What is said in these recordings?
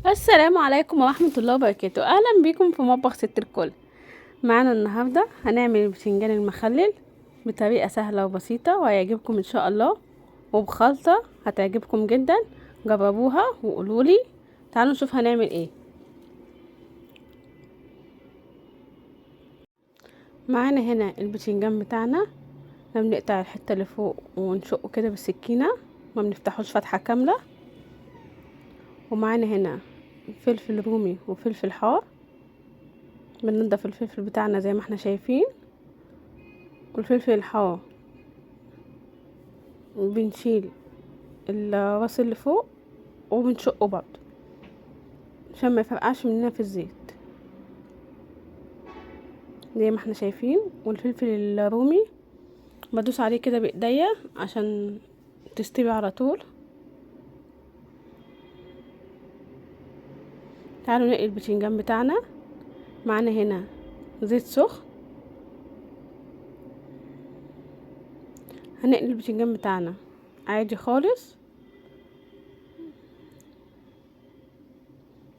السلام عليكم ورحمة الله وبركاته. اهلا بيكم في مطبخ ست الكل. معانا النهاردة هنعمل البتنجان المخلل بطريقة سهلة وبسيطة وهيعجبكم ان شاء الله، وبخلطة هتعجبكم جدا. جربوها وقولولي. تعالوا نشوف هنعمل ايه. معانا هنا البتنجان بتاعنا، بنقطع الحتة اللي فوق ونشقه كده بالسكينة، ما بنفتحوش فتحة كاملة. ومعانا هنا فلفل رومي وفلفل حار، بننضف الفلفل بتاعنا زي ما احنا شايفين، والفلفل الحار بنشيل الراس اللي فوق وبنشقه برضه عشان ما يفرقعش مننا في الزيت زي ما احنا شايفين. والفلفل الرومي بدوس عليه كده بايديا عشان تستوي على طول. تعالوا نقلي البتنجان بتاعنا. معانا هنا زيت سخن، هنقلي البتنجان بتاعنا عادي خالص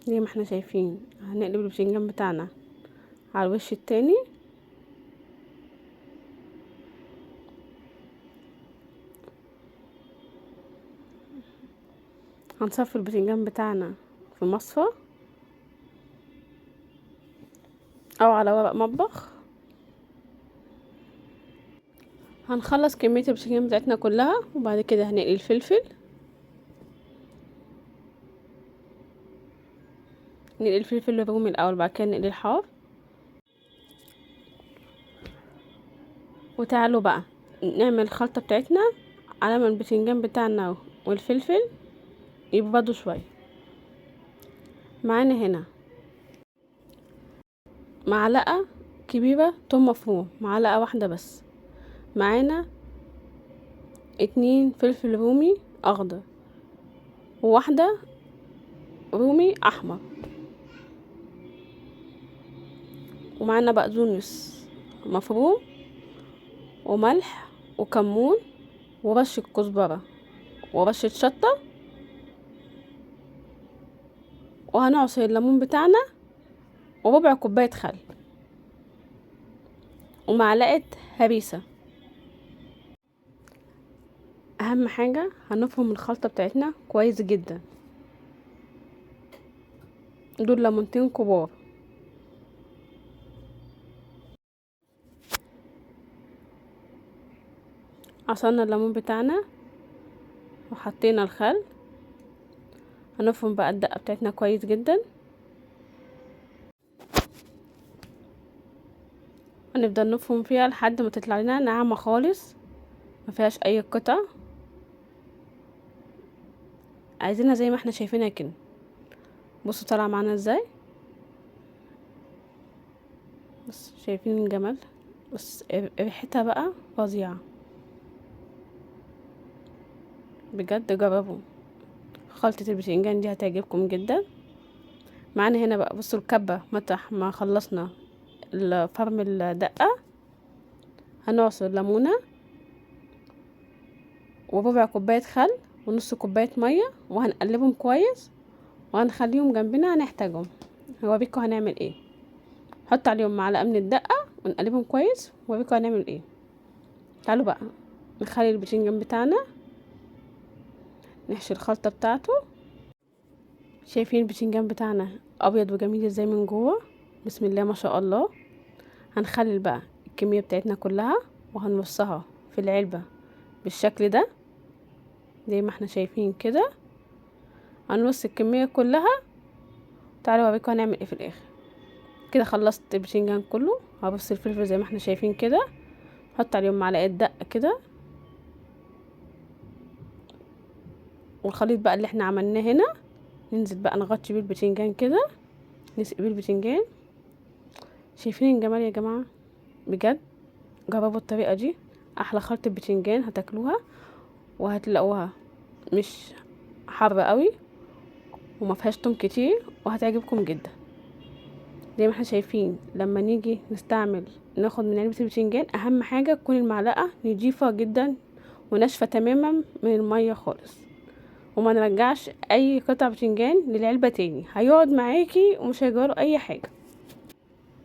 زي ما احنا شايفين. هنقلب البتنجان بتاعنا على الوش التاني، هنصفي البتنجان بتاعنا في مصفى او على ورق مطبخ. هنخلص كمية البتنجان بتاعتنا كلها، وبعد كده هنقلي الفلفل، نقلي الفلفل الرومي الاول، بعد كده نقلي الحار. وتعالوا بقى نعمل الخلطة بتاعتنا على ما البتنجان بتاعنا والفلفل يبردوا شوية. معانا هنا معلقة كبيرة توم مفروم، معلقة واحدة بس. معانا 2 فلفل رومي اخضر، وواحدة رومي احمر. ومعانا بقدونس مفروم، وملح وكمون ورشة كزبرة ورشة شطة. وهنعصر الليمون بتاعنا وربع كوباية خل ومعلقة هريسة. اهم حاجة هنفرم الخلطة بتاعتنا كويس جدا. دول ليمونتين كبار. عصرنا الليمون بتاعنا وحطينا الخل. هنفرم بقى الدقة بتاعتنا كويس جدا، هنفضل نفرم فيها لحد ما تطلع لنا ناعمة خالص، ما فيهاش اي قطع. عايزينها زي ما احنا شايفينها كده. بصوا طالعه معانا ازاي، بس شايفين الجمال. بس ريحتها بقى فظيعه بجد. جربوا خلطة البتنجان دي هتعجبكم جدا. معانا هنا بقى بصوا الكبة، مطرح ما خلصنا فرم الدقة هنعصر ليمونة وربع كوباية خل ونص كوباية مية، وهنقلبهم كويس وهنخليهم جنبنا هنحتاجهم. هوريكم هنعمل ايه. نحط عليهم معلقة من الدقة ونقلبهم كويس وهوريكم هنعمل ايه. تعالوا بقى نخلي البتنجان بتاعنا نحشي الخلطة بتاعته. شايفين البتنجان بتاعنا ابيض وجميل ازاي من جوه، بسم الله ما شاء الله. هنخلي بقى الكمية بتاعتنا كلها وهنرصها في العلبة بالشكل ده زي ما احنا شايفين كده. هنرص الكمية كلها. تعالوا اوريكم هنعمل ايه في الاخر. كده خلصت البتنجان كله. هرص الفلفل زي ما احنا شايفين كده، نحط عليهم معلقة دقة كده. والخليط بقى اللي احنا عملناه هنا ننزل بقى نغطي بيه البتنجان كده، نسقي بيه البتنجان. شايفين الجمال يا جماعه بجد. جربوا الطريقه دي، احلى خلطه بتنجان هتاكلوها، وهتلاقوها مش حاره قوي وما فيهاش توم كتير، وهتعجبكم جدا. زي ما احنا شايفين لما نيجي نستعمل ناخد من علبه البتنجان، اهم حاجه تكون المعلقه نضيفه جدا وناشفه تماما من الميه خالص. وما نرجعش اي قطع بتنجان للعلبة تاني، هيقعد معاكي ومش هيجراله اي حاجة.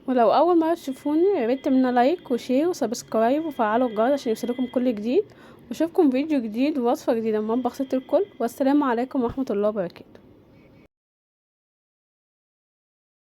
ولو اول مرة تشوفوني ياريت تعملوا لايك وشير وسبسكرايب وفعلوا الجرس عشان يوصلكم كل جديد، واشوفكم فيديو جديد ووصفة جديدة من مطبخ ست الكل. والسلام عليكم ورحمة الله وبركاته.